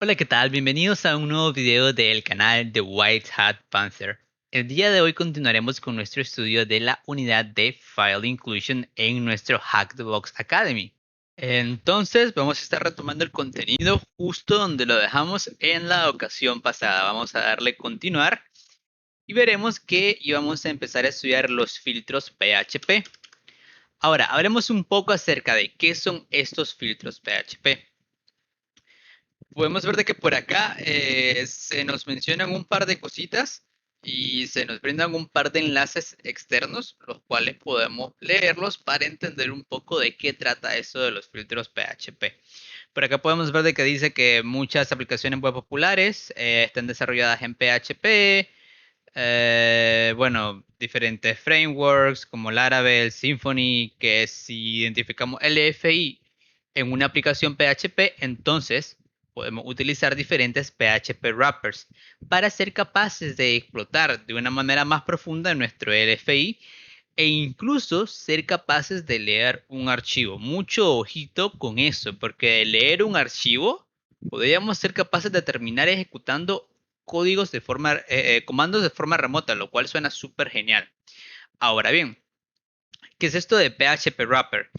Hola, ¿qué tal? Bienvenidos a un nuevo video del canal de White Hat Panther. El día de hoy continuaremos con nuestro estudio de la unidad de File Inclusion en nuestro Hack the Box Academy. Entonces, vamos a estar retomando el contenido justo donde lo dejamos en la ocasión pasada. Vamos a darle continuar y veremos que íbamos a empezar a estudiar los filtros PHP. Ahora, hablemos un poco acerca de qué son estos filtros PHP. Podemos ver de que por acá se nos mencionan un par de cositas y se nos brindan un par de enlaces externos, los cuales podemos leerlos para entender un poco de qué trata eso de los filtros PHP. Por acá podemos ver de que dice que muchas aplicaciones web populares están desarrolladas en PHP. Bueno, diferentes frameworks como Laravel, Symfony, que si identificamos LFI en una aplicación PHP, entonces podemos utilizar diferentes PHP wrappers para ser capaces de explotar de una manera más profunda nuestro LFI e incluso ser capaces de leer un archivo. Mucho ojito con eso, porque de leer un archivo podríamos ser capaces de terminar ejecutando códigos de forma, comandos de forma remota, lo cual suena súper genial. Ahora bien, ¿qué es esto de PHP Wrapper?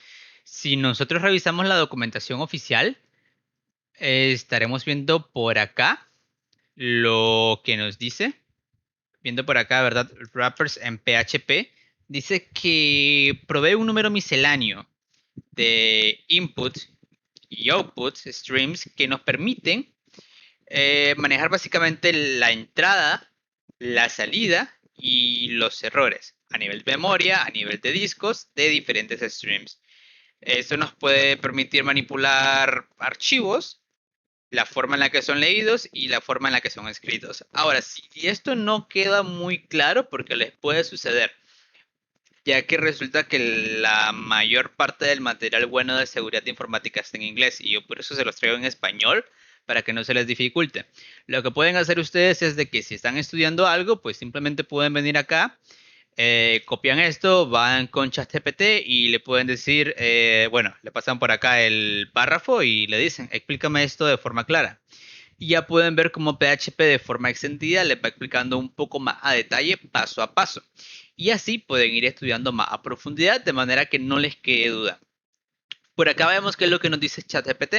Si nosotros revisamos la documentación oficial, estaremos viendo por acá lo que nos dice. Viendo por acá, ¿verdad? Wrappers en PHP. Dice que provee un número misceláneo de input y output streams que nos permiten manejar básicamente la entrada, la salida y los errores a nivel de memoria, a nivel de discos de diferentes streams. Esto nos puede permitir manipular archivos, la forma en la que son leídos y la forma en la que son escritos. Ahora, si esto no queda muy claro, porque les puede suceder, ya que resulta que la mayor parte del material bueno de seguridad informática está en inglés y yo por eso se los traigo en español para que no se les dificulte. Lo que pueden hacer ustedes es de que si están estudiando algo, pues simplemente pueden venir acá, copian esto, van con ChatGPT y le pueden decir, bueno, le pasan por acá el párrafo y le dicen, explícame esto de forma clara. Y ya pueden ver cómo PHP de forma extendida les va explicando un poco más a detalle, paso a paso. Y así pueden ir estudiando más a profundidad de manera que no les quede duda. Por acá vemos qué es lo que nos dice ChatGPT.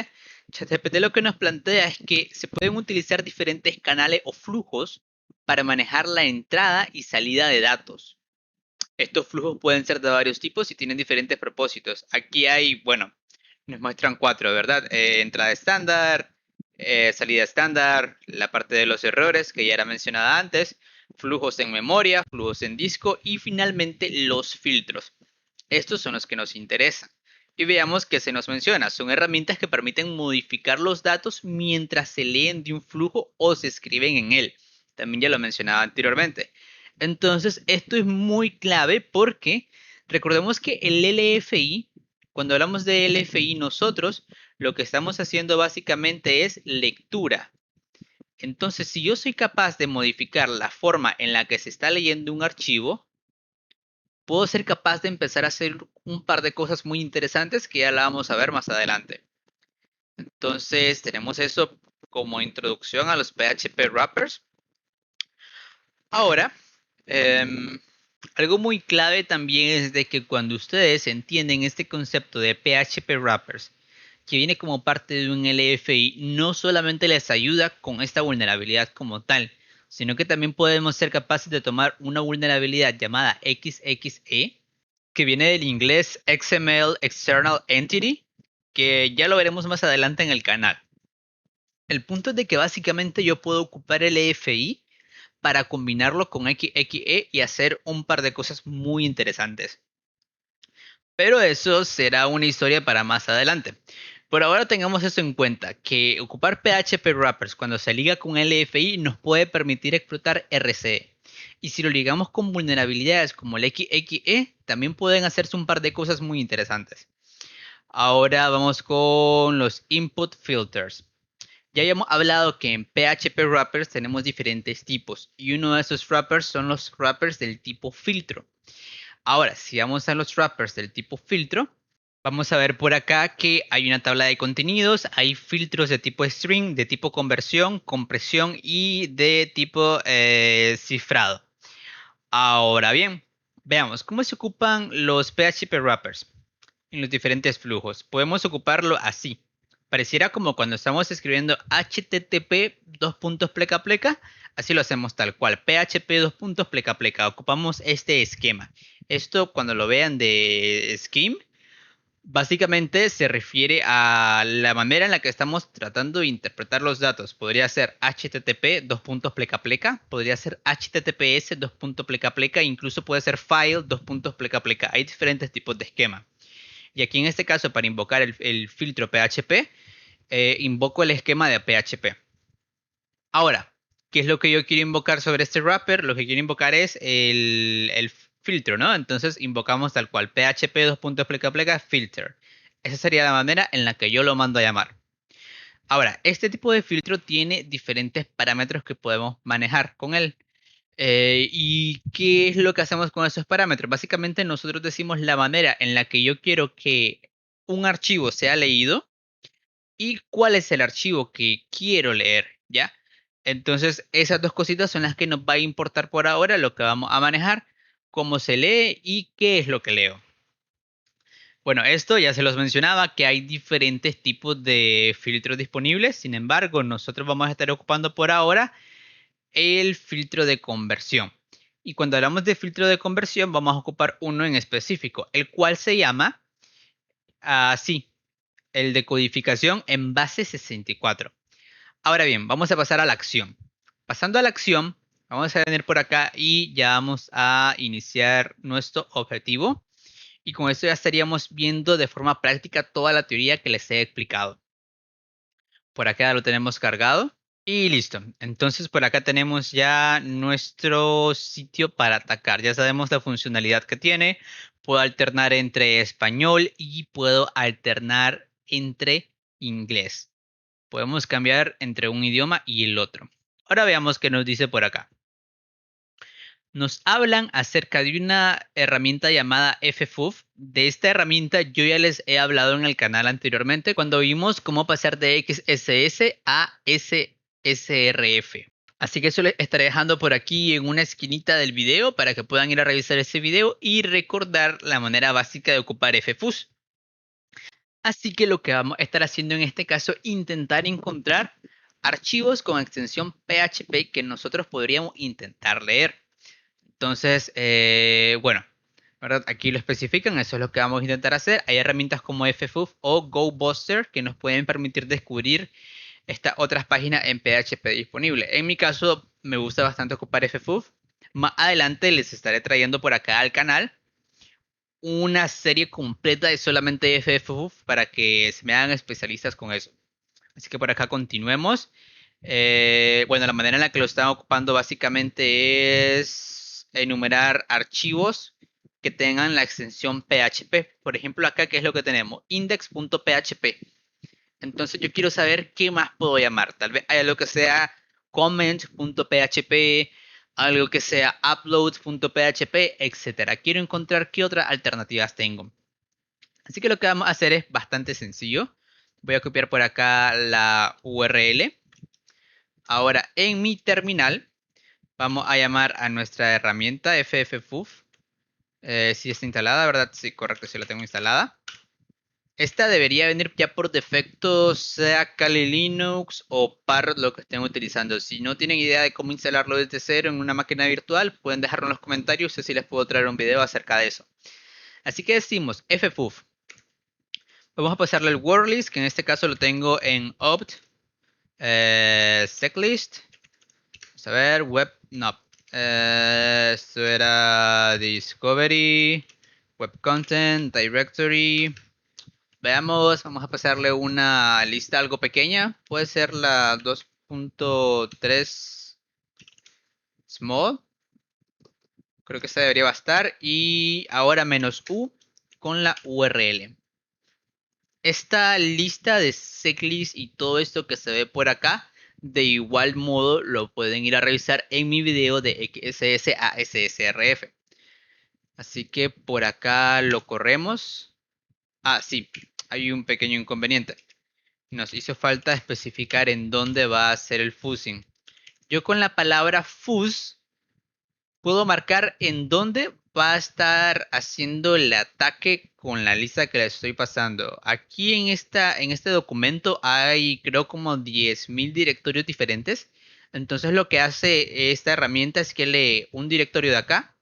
ChatGPT lo que nos plantea es que se pueden utilizar diferentes canales o flujos para manejar la entrada y salida de datos. Estos flujos pueden ser de varios tipos y tienen diferentes propósitos. Aquí hay, bueno, nos muestran cuatro, ¿verdad? Entrada estándar, salida estándar, la parte de los errores que ya era mencionada antes, flujos en memoria, flujos en disco y finalmente los filtros. Estos son los que nos interesan. Y veamos que se nos menciona, son herramientas que permiten modificar los datos mientras se leen de un flujo o se escriben en él. También ya lo mencionaba anteriormente. Entonces, esto es muy clave porque recordemos que el LFI, cuando hablamos de LFI, nosotros lo que estamos haciendo básicamente es lectura. Entonces, si yo soy capaz de modificar la forma en la que se está leyendo un archivo, puedo ser capaz de empezar a hacer un par de cosas muy interesantes que ya la vamos a ver más adelante. Entonces, tenemos eso como introducción a los PHP wrappers. Ahora, algo muy clave también es de que cuando ustedes entienden este concepto de PHP wrappers, que viene como parte de un LFI, no solamente les ayuda con esta vulnerabilidad como tal, sino que también podemos ser capaces de tomar una vulnerabilidad llamada XXE, que viene del inglés XML External Entity, que ya lo veremos más adelante en el canal. El punto es de que básicamente yo puedo ocupar el EFI para combinarlo con XXE y hacer un par de cosas muy interesantes. Pero eso será una historia para más adelante. Por ahora tengamos eso en cuenta, que ocupar PHP wrappers cuando se liga con LFI nos puede permitir explotar RCE. Y si lo ligamos con vulnerabilidades como el XXE, también pueden hacerse un par de cosas muy interesantes. Ahora vamos con los input filters. Ya habíamos hablado que en PHP wrappers tenemos diferentes tipos y uno de esos wrappers son los wrappers del tipo filtro. Ahora, si vamos a los wrappers del tipo filtro, vamos a ver por acá que hay una tabla de contenidos, hay filtros de tipo string, de tipo conversión, compresión y de tipo cifrado. Ahora bien, veamos cómo se ocupan los PHP wrappers en los diferentes flujos. Podemos ocuparlo así. Pareciera como cuando estamos escribiendo HTTP dos puntos pleca pleca, así lo hacemos tal cual. PHP dos puntos pleca pleca. Ocupamos este esquema. Esto cuando lo vean de Scheme, básicamente se refiere a la manera en la que estamos tratando de interpretar los datos. Podría ser HTTP dos puntos pleca pleca, podría ser HTTPS dos puntos pleca pleca, incluso puede ser file dos puntos pleca pleca. Hay diferentes tipos de esquema. Y aquí en este caso, para invocar el filtro PHP, invoco el esquema de PHP. Ahora, ¿qué es lo que yo quiero invocar sobre este wrapper? Lo que quiero invocar es el filtro, ¿no? Entonces invocamos tal cual PHP dos puntos pleca pleca filter. Esa sería la manera en la que yo lo mando a llamar. Ahora, este tipo de filtro tiene diferentes parámetros que podemos manejar con él. ¿Y qué es lo que hacemos con esos parámetros? Básicamente nosotros decimos la manera en la que yo quiero que un archivo sea leído y cuál es el archivo que quiero leer, ¿ya? Entonces, esas dos cositas son las que nos va a importar por ahora, lo que vamos a manejar, cómo se lee y qué es lo que leo. Bueno, esto ya se los mencionaba, que hay diferentes tipos de filtros disponibles. Sin embargo, nosotros vamos a estar ocupando por ahora el filtro de conversión. Y cuando hablamos de filtro de conversión, vamos a ocupar uno en específico, el cual se llama así, el de codificación en base 64. Ahora bien, vamos a pasar a la acción. Pasando a la acción, vamos a venir por acá y ya vamos a iniciar nuestro objetivo. Y con esto ya estaríamos viendo de forma práctica toda la teoría que les he explicado. Por acá lo tenemos cargado. Y listo. Entonces por acá tenemos ya nuestro sitio para atacar. Ya sabemos la funcionalidad que tiene. Puedo alternar entre español y puedo alternar entre inglés. Podemos cambiar entre un idioma y el otro. Ahora veamos qué nos dice por acá. Nos hablan acerca de una herramienta llamada ffuf. De esta herramienta yo ya les he hablado en el canal anteriormente cuando vimos cómo pasar de XSS a SSRF. Así que eso les estaré dejando por aquí en una esquinita del video para que puedan ir a revisar ese video y recordar la manera básica de ocupar ffuf. Así que lo que vamos a estar haciendo en este caso, intentar encontrar archivos con extensión PHP que nosotros podríamos intentar leer. Entonces, bueno, ¿verdad? Aquí lo especifican, eso es lo que vamos a intentar hacer. Hay herramientas como ffuf o GoBuster que nos pueden permitir descubrir estas otras páginas en PHP disponibles. En mi caso, me gusta bastante ocupar ffuf. Más adelante les estaré trayendo por acá al canal una serie completa de solamente ffuf para que se me hagan especialistas con eso. Así que por acá continuemos. Bueno, la manera en la que lo están ocupando básicamente es enumerar archivos que tengan la extensión PHP. Por ejemplo, acá, ¿qué es lo que tenemos? Index.php. Entonces yo quiero saber qué más puedo llamar. Tal vez hay algo que sea comment.php, algo que sea upload.php, etcétera. Quiero encontrar qué otras alternativas tengo. Así que lo que vamos a hacer es bastante sencillo. Voy a copiar por acá la URL. Ahora en mi terminal vamos a llamar a nuestra herramienta ffuf. Si está instalada, ¿verdad? Sí, correcto, sí la tengo instalada. Esta debería venir ya por defecto, sea Kali Linux o Parrot lo que estén utilizando. Si no tienen idea de cómo instalarlo desde cero en una máquina virtual, pueden dejarlo en los comentarios y así les puedo traer un video acerca de eso. Así que decimos ffuf. Vamos a pasarle el wordlist, que en este caso lo tengo en opt, setlist. Vamos a ver, web, no. Esto era discovery, web content, directory. Veamos, vamos a pasarle una lista algo pequeña. Puede ser la 2.3 small. Creo que esta debería bastar. Y ahora -u con la URL. Esta lista de setlist y todo esto que se ve por acá, de igual modo lo pueden ir a revisar en mi video de XSS a SSRF. Así que por acá lo corremos. Ah, sí, hay un pequeño inconveniente. Nos hizo falta especificar en dónde va a ser el fusing. Yo con la palabra fuse puedo marcar en dónde va a estar haciendo el ataque con la lista que le estoy pasando. Aquí en este documento hay creo como 10.000 directorios diferentes. Entonces lo que hace esta herramienta es que lee un directorio de acá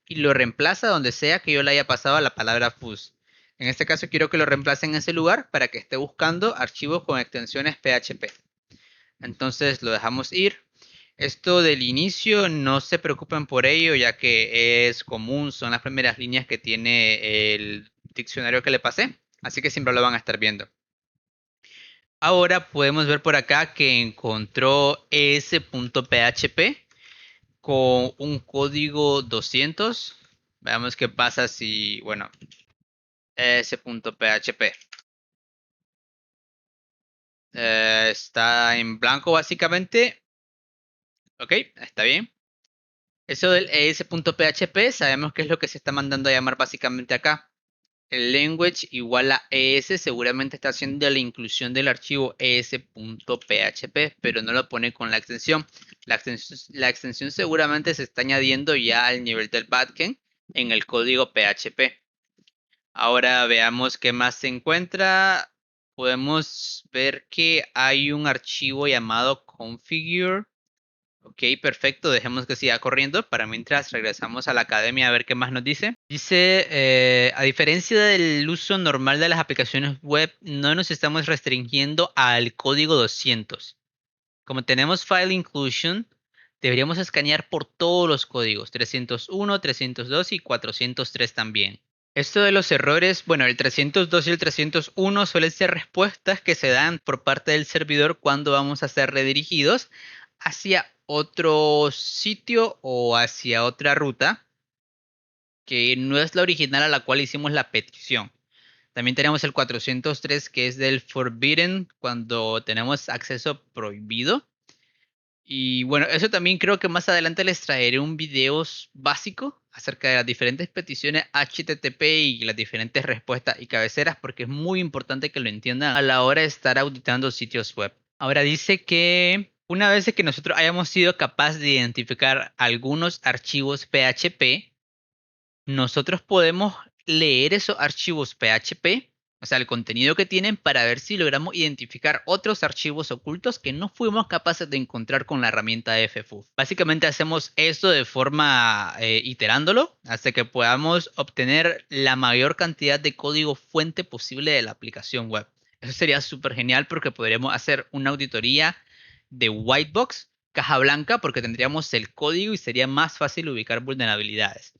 y lo reemplaza donde sea que yo le haya pasado la palabra fuse. En este caso quiero que lo reemplace en ese lugar para que esté buscando archivos con extensiones PHP. Entonces lo dejamos ir. Esto del inicio no se preocupen por ello, ya que es común, son las primeras líneas que tiene el diccionario que le pasé, así que siempre lo van a estar viendo. Ahora podemos ver por acá que encontró es.php con un código 200. Veamos qué pasa si, bueno, es.php está en blanco básicamente. Ok, está bien. Eso del es.php sabemos que es lo que se está mandando a llamar básicamente acá. El language igual a es seguramente está haciendo la inclusión del archivo es.php, pero no lo pone con la extensión. La extensión seguramente se está añadiendo ya al nivel del backend en el código PHP. Ahora veamos qué más se encuentra. Podemos ver que hay un archivo llamado configure. Ok, perfecto. Dejemos que siga corriendo para mientras regresamos a la academia a ver qué más nos dice. Dice, a diferencia del uso normal de las aplicaciones web, no nos estamos restringiendo al código 200. Como tenemos file inclusion, deberíamos escanear por todos los códigos, 301, 302 y 403 también. Esto de los errores, bueno, el 302 y el 301 suelen ser respuestas que se dan por parte del servidor cuando vamos a ser redirigidos hacia otro sitio o hacia otra ruta que no es la original a la cual hicimos la petición. También tenemos el 403 que es del forbidden cuando tenemos acceso prohibido. Y bueno, eso también creo que más adelante les traeré un video básico acerca de las diferentes peticiones HTTP y las diferentes respuestas y cabeceras porque es muy importante que lo entiendan a la hora de estar auditando sitios web. Ahora dice que una vez que nosotros hayamos sido capaces de identificar algunos archivos PHP, nosotros podemos leer esos archivos PHP, o sea, el contenido que tienen, para ver si logramos identificar otros archivos ocultos que no fuimos capaces de encontrar con la herramienta ffuf. Básicamente hacemos esto de forma iterándolo hasta que podamos obtener la mayor cantidad de código fuente posible de la aplicación web. Eso sería súper genial porque podríamos hacer una auditoría de white box, caja blanca, porque tendríamos el código y sería más fácil ubicar vulnerabilidades.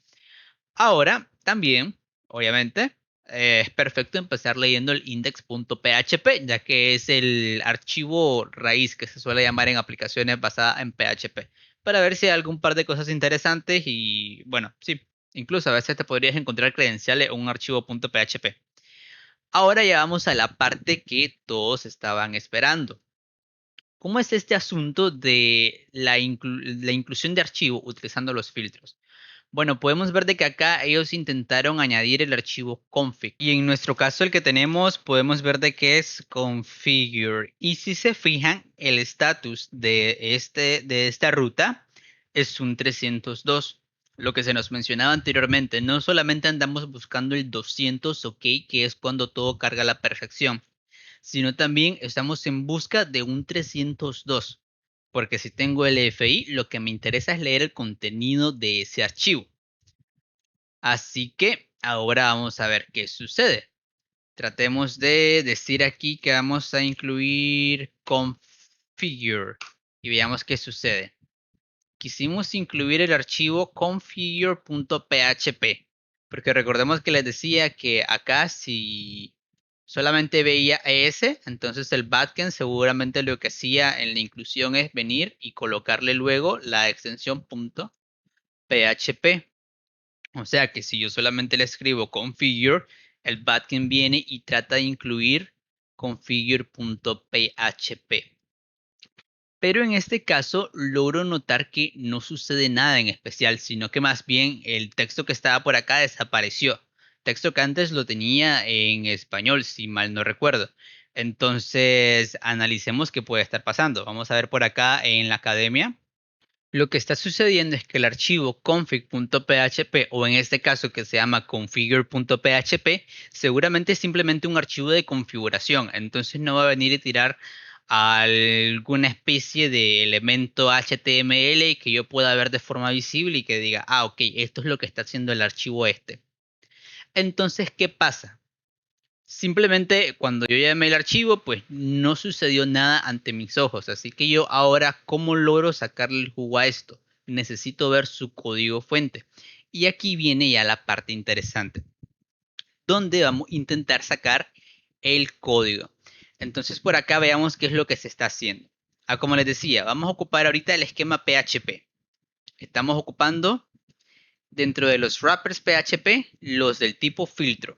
Ahora, también, obviamente, es perfecto empezar leyendo el index.php, ya que es el archivo raíz que se suele llamar en aplicaciones basadas en PHP, para ver si hay algún par de cosas interesantes y, bueno, sí, incluso a veces te podrías encontrar credenciales en un archivo .php. Ahora ya vamos a la parte que todos estaban esperando. ¿Cómo es este asunto de la inclusión de archivo utilizando los filtros? Bueno, podemos ver de que acá ellos intentaron añadir el archivo config. Y en nuestro caso el que tenemos, podemos ver de que es configure. Y si se fijan, el estatus de esta ruta es un 302. Lo que se nos mencionaba anteriormente, no solamente andamos buscando el 200, ok, que es cuando todo carga a la perfección, sino también estamos en busca de un 302. Porque si tengo el EFI, lo que me interesa es leer el contenido de ese archivo. Así que ahora vamos a ver qué sucede. Tratemos de decir aquí que vamos a incluir configure y veamos qué sucede. Quisimos incluir el archivo configure.php porque recordemos que les decía que acá si solamente veía ese, entonces el backend seguramente lo que hacía en la inclusión es venir y colocarle luego la extensión .php. O sea que si yo solamente le escribo configure, el backend viene y trata de incluir configure.php. Pero en este caso logro notar que no sucede nada en especial, sino que más bien el texto que estaba por acá desapareció. Texto que antes lo tenía en español, si mal no recuerdo. Entonces, analicemos qué puede estar pasando. Vamos a ver por acá en la academia. Lo que está sucediendo es que el archivo config.php, o en este caso que se llama configure.php, seguramente es simplemente un archivo de configuración. Entonces no va a venir a tirar alguna especie de elemento HTML que yo pueda ver de forma visible y que diga, ah, ok, esto es lo que está haciendo el archivo este. Entonces, ¿qué pasa? Simplemente cuando yo llamé el archivo, pues no sucedió nada ante mis ojos. Así que yo ahora, ¿cómo logro sacarle el jugo a esto? Necesito ver su código fuente. Y aquí viene ya la parte interesante, donde vamos a intentar sacar el código. Entonces por acá veamos qué es lo que se está haciendo. Ah, como les decía, vamos a ocupar ahorita el esquema PHP. Estamos ocupando dentro de los wrappers PHP los del tipo filtro.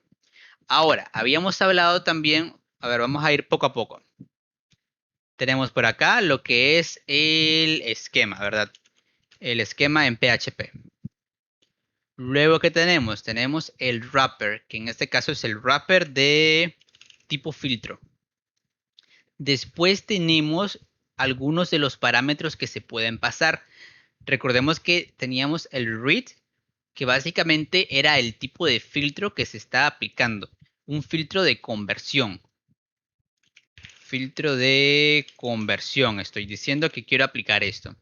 Ahora, habíamos hablado también, a ver, vamos a ir poco a poco. Tenemos por acá lo que es el esquema, ¿verdad? El esquema en PHP. Luego, ¿qué tenemos? Tenemos el wrapper, que en este caso es el wrapper de tipo filtro. Después tenemos algunos de los parámetros que se pueden pasar. Recordemos que teníamos el read, que básicamente era el tipo de filtro que se está aplicando. Un filtro de conversión. Filtro de conversión. Estoy diciendo que quiero aplicar esto.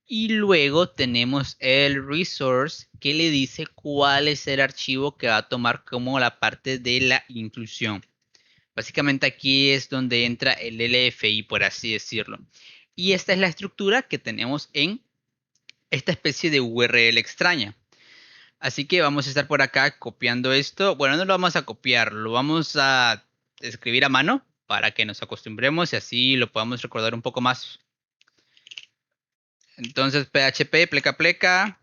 Y luego tenemos el resource que le dice cuál es el archivo que va a tomar como la parte de la inclusión. Básicamente aquí es donde entra el LFI, por así decirlo. Y esta es la estructura que tenemos en esta especie de URL extraña. Así que vamos a estar por acá copiando esto. Bueno, no lo vamos a copiar, lo vamos a escribir a mano para que nos acostumbremos y así lo podamos recordar un poco más. Entonces, PHP, pleca pleca,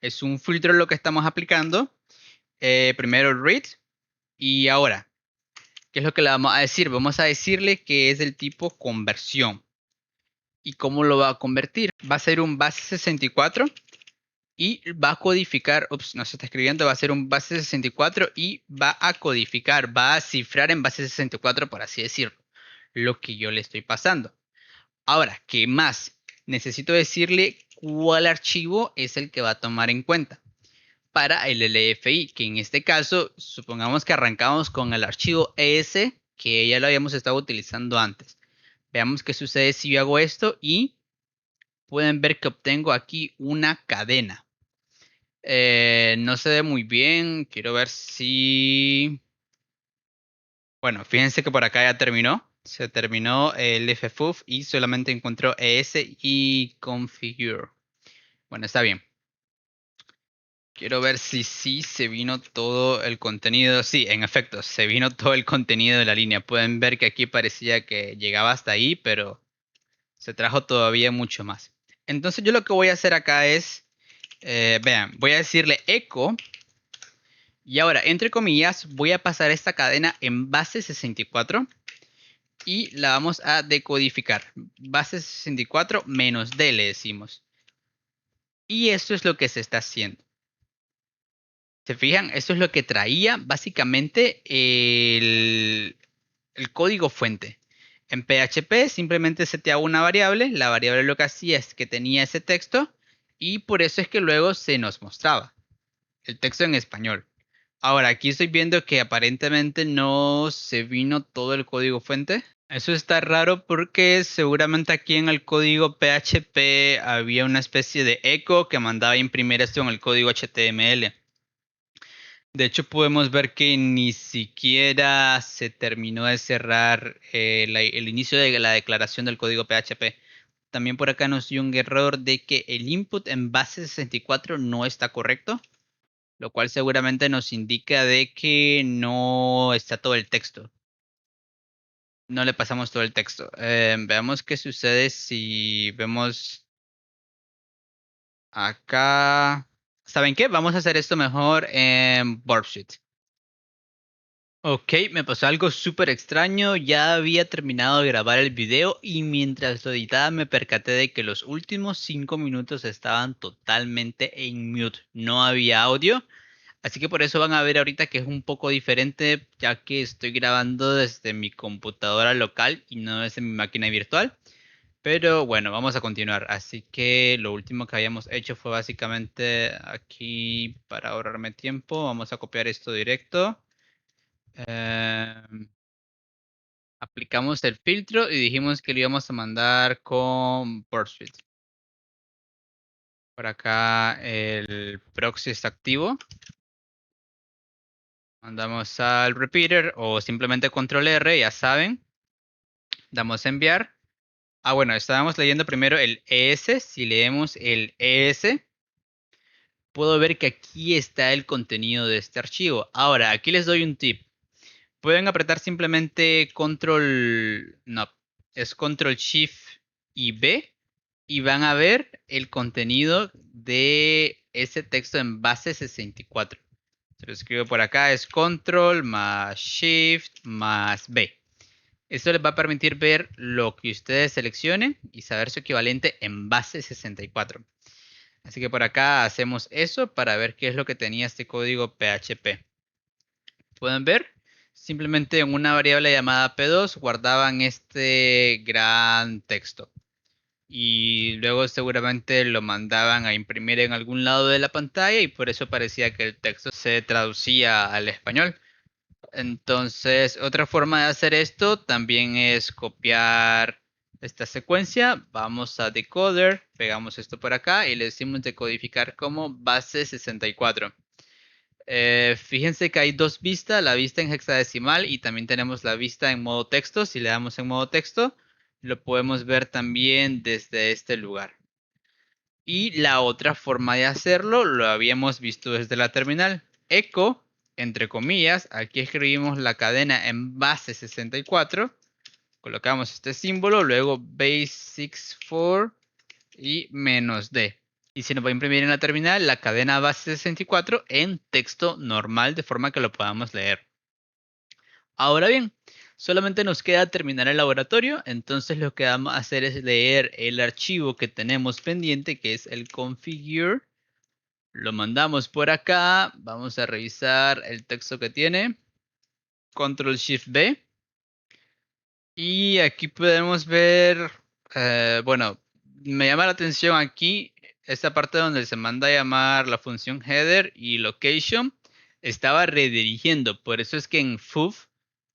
es un filtro lo que estamos aplicando. Primero read y ahora, ¿qué es lo que le vamos a decir? Vamos a decirle que es del tipo conversión. ¿Y cómo lo va a convertir? Va a ser un base 64 y va a codificar, ups, no se está escribiendo, va a ser un base 64 y va a codificar, va a cifrar en base 64, por así decirlo, lo que yo le estoy pasando. Ahora, ¿qué más? Necesito decirle cuál archivo es el que va a tomar en cuenta para el LFI, que en este caso, supongamos que arrancamos con el archivo ES, que ya lo habíamos estado utilizando antes. Veamos qué sucede si yo hago esto y pueden ver que obtengo aquí una cadena. No se ve muy bien. Quiero ver si... Bueno, fíjense que por acá ya terminó. Se terminó el ffuf y solamente encontró ES y configure. Bueno, está bien. Quiero ver si sí se vino todo el contenido. Sí, en efecto, se vino todo el contenido de la línea. Pueden ver que aquí parecía que llegaba hasta ahí, pero se trajo todavía mucho más. Entonces yo lo que voy a hacer acá es, vean, voy a decirle echo. Y ahora, entre comillas, voy a pasar esta cadena en base 64 y la vamos a decodificar. Base 64 menos D le decimos. Y esto es lo que se está haciendo. ¿Se fijan? Esto es lo que traía básicamente el código fuente. En PHP simplemente seteaba una variable. La variable lo que hacía es que tenía ese texto y por eso es que luego se nos mostraba el texto en español. Ahora, aquí estoy viendo que aparentemente no se vino todo el código fuente. Eso está raro porque seguramente aquí en el código PHP había una especie de echo que mandaba a imprimir esto en el código HTML. De hecho, podemos ver que ni siquiera se terminó de cerrar el inicio de la declaración del código PHP. También por acá nos dio un error de que el input en base 64 no está correcto, lo cual seguramente nos indica de que no está todo el texto. No le pasamos todo el texto. Veamos qué sucede si vemos acá. ¿Saben qué? Vamos a hacer esto mejor en Worksheet. Ok, me pasó algo súper extraño. Ya había terminado de grabar el video y mientras lo editaba me percaté de que los últimos 5 minutos estaban totalmente en mute. No había audio. Así que por eso van a ver ahorita que es un poco diferente, ya que estoy grabando desde mi computadora local y no desde mi máquina virtual. Pero bueno, vamos a continuar. Así que lo último que habíamos hecho fue básicamente aquí para ahorrarme tiempo. Vamos a copiar esto directo. Em, Aplicamos el filtro y dijimos que lo íbamos a mandar con Pursuit. Por acá el proxy está activo. Mandamos al repeater o simplemente control R, ya saben. Damos a enviar. Ah, bueno, estábamos leyendo primero el ES. Si leemos el ES, puedo ver que aquí está el contenido de este archivo. Ahora, aquí les doy un tip. Pueden apretar simplemente control, no, es control shift y B y van a ver el contenido de ese texto en base 64. Se lo escribo por acá, es control más shift más B. Esto les va a permitir ver lo que ustedes seleccionen y saber su equivalente en base 64. Así que por acá hacemos eso para ver qué es lo que tenía este código PHP. Pueden ver, simplemente en una variable llamada P2 guardaban este gran texto. Y luego seguramente lo mandaban a imprimir en algún lado de la pantalla y por eso parecía que el texto se traducía al español. Entonces, otra forma de hacer esto también es copiar esta secuencia. Vamos a decoder, pegamos esto por acá y le decimos decodificar como base 64. Fíjense que hay dos vistas, la vista en hexadecimal y también tenemos la vista en modo texto. Si le damos en modo texto, lo podemos ver también desde este lugar. Y la otra forma de hacerlo lo habíamos visto desde la terminal. Echo, entre comillas, aquí escribimos la cadena en base 64. Colocamos este símbolo, luego base64 y -d. Y se nos va a imprimir en la terminal la cadena base 64 en texto normal de forma que lo podamos leer. Ahora bien, solamente nos queda terminar el laboratorio, entonces lo que vamos a hacer es leer el archivo que tenemos pendiente, que es el configure. Lo mandamos por acá, vamos a revisar el texto que tiene, control shift B. Y aquí podemos ver, bueno, me llama la atención aquí, esta parte donde se manda a llamar la función header y location, estaba redirigiendo, por eso es que en FUF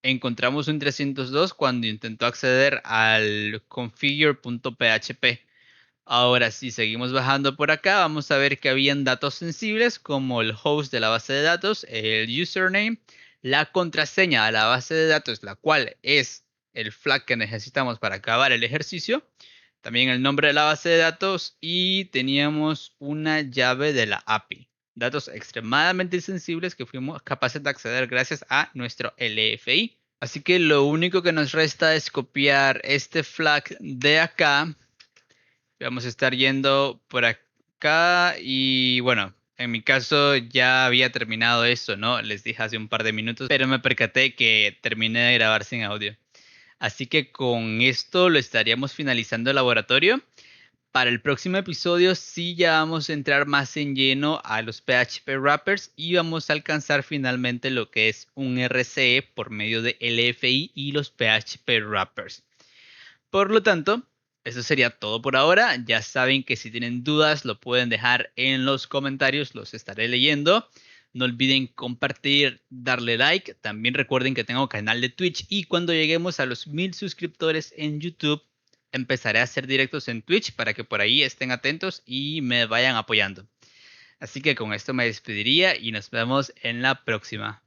encontramos un 302 cuando intentó acceder al configure.php. Ahora, si seguimos bajando por acá, vamos a ver que habían datos sensibles como el host de la base de datos, el username, la contraseña a la base de datos, la cual es el flag que necesitamos para acabar el ejercicio, también el nombre de la base de datos y teníamos una llave de la API. Datos extremadamente sensibles que fuimos capaces de acceder gracias a nuestro LFI. Así que lo único que nos resta es copiar este flag de acá. Vamos a estar yendo por acá y bueno, en mi caso ya había terminado eso, ¿no? Les dije hace un par de minutos, pero me percaté que terminé de grabar sin audio. Así que con esto lo estaríamos finalizando el laboratorio. Para el próximo episodio sí ya vamos a entrar más en lleno a los PHP wrappers y vamos a alcanzar finalmente lo que es un RCE por medio de LFI y los PHP wrappers. Por lo tanto, eso sería todo por ahora. Ya saben que si tienen dudas lo pueden dejar en los comentarios, los estaré leyendo. No olviden compartir, darle like. También recuerden que tengo canal de Twitch y cuando lleguemos a los 1000 suscriptores en YouTube, empezaré a hacer directos en Twitch para que por ahí estén atentos y me vayan apoyando. Así que con esto me despediría y nos vemos en la próxima.